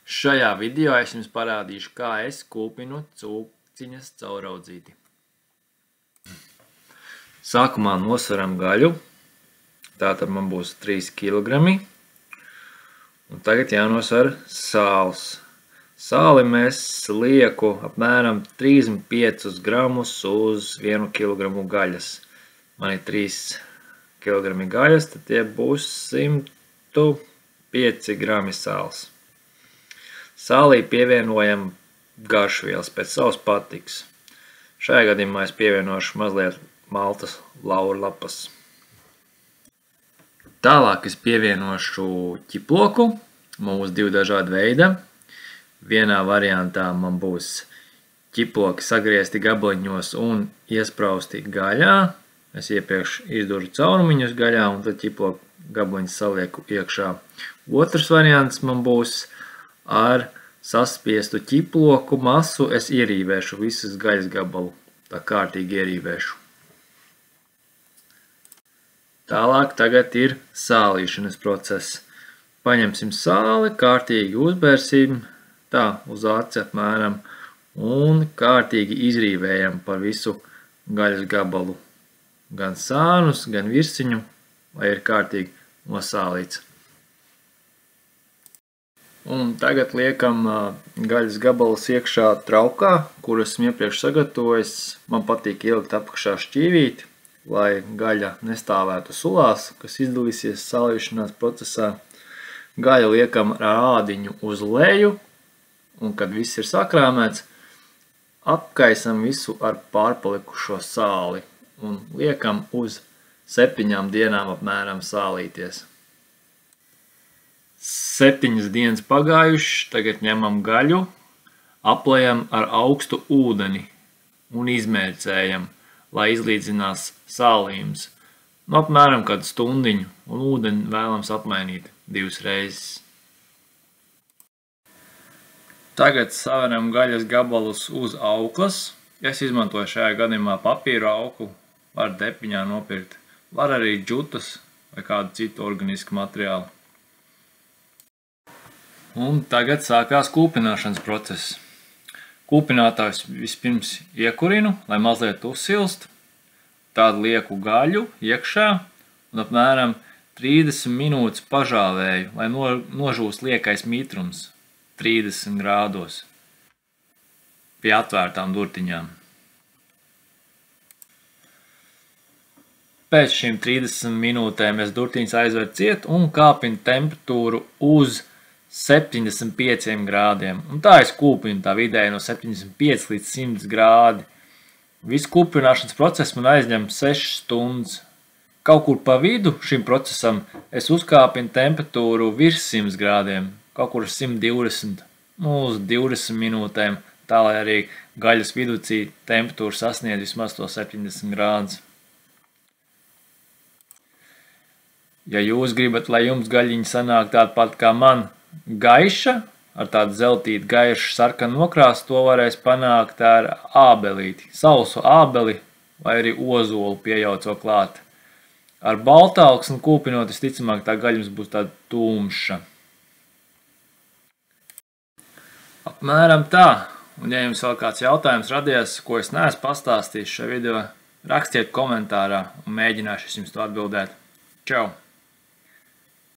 Šajā video es jums parādīšu, kā es kūpinu cūciņas caurraudzīti. Sākumā nosveram gaļu. Tātad man būs 3 kg. Un tagad jānosver sāls. Sāli mēs lieku apmēram 35 gramus uz 1 kg gaļas. Man ir 3 kg gaļas, tad tie būs 105 grami sāls. Sālī pievienojam garšvielas pēc savas patikas. Šajā gadījumā es pievienošu mazliet maltas laurlapas. Tālāk es pievienošu ķiploku. Man būs 2 dažādi veidi. Vienā variantā man būs ķiploki sagriezti gabaliņos un iesprausti gaļā. Es iepriekš izduru caurumiņus gaļā un tad ķiploku gabaliņus salieku iekšā. Otrs variants man būs ar saspiestu ķiploku masu. Es ierīvēšu visas gaļas gabalu. Tā kārtīgi ierīvēšu. Tālāk tagad ir sālīšanas process. Paņemsim sāli, kārtīgi uzbērsim, tā uz aci apmēram, un kārtīgi izrīvējam par visu gaļas gabalu. Gan sānus, gan virsiņu, lai ir kārtīgi nosālīts. Un tagad liekam gaļas gabalus iekšā traukā, kur esmu iepriekš sagatavojis. Man patīk ielikt apakšā šķīvīti, lai gaļa nestāvētu sulās, kas izdalīsies sālīšanās procesā. Gaļu liekam ar ādiņu uz leju, un kad viss ir sakrāmēts, apkaisam visu ar pārpalikušo sāli un liekam uz 7 dienām apmēram sālīties. 7 dienas pagājušas, tagad ņemam gaļu, aplejam ar augstu ūdeni un izmērcējam, lai izlīdzinās sālījums. Apmēram kādu stundiņu, un ūdeni vēlams apmainīt 2 reizes. Tagad saveram gaļas gabalus uz auklas. Es izmantoju šajā gadījumā papīra auklu, var depiņā nopirkt, var arī džutas vai kādu citu organisku materiālu. Un tagad sākās kūpināšanas process. Kūpinātājs vispirms iekurinu, lai mazliet uzsilst. Tad lieku gaļu iekšā un apmēram 30 minūtes pažāvēju, lai nožūst liekais mitrums 30 grādos pie atvērtām durtiņām. Pēc šīm 30 minūtēm es durtiņas aizveru ciet un kāpinu temperatūru uz 75 grādiem. Un tā es kūpinu tā vidēji no 75 līdz 100 grādi. Visu kūpināšanas procesu man aizņem 6 stundas. Kaut kur pa vidu šim procesam es uzkāpinu temperatūru virs 100 grādiem, kaut kur 120, uz 20 minūtēm, tā lai arī gaļas viducī temperatūra sasniedz vismaz to 70 grādus. Ja jūs gribat, lai jums gaļiņa sanāk tāda pat kā man, gaiša, ar tādu zeltītu gaišu sarkanu nokrāsu, to varēs panākt ar ābelīti, sausu ābeli vai arī ozolu pieejauco klāt. Ar baltāksni kūpinot, visticamāk, tā gaļa jums būs tāda tumša. Apmēram tā. Un ja jums vēl kāds jautājums radies, ko es neesmu pastāstījis šajā video, rakstiet komentārā un mēģināšu jums to atbildēt. Čau!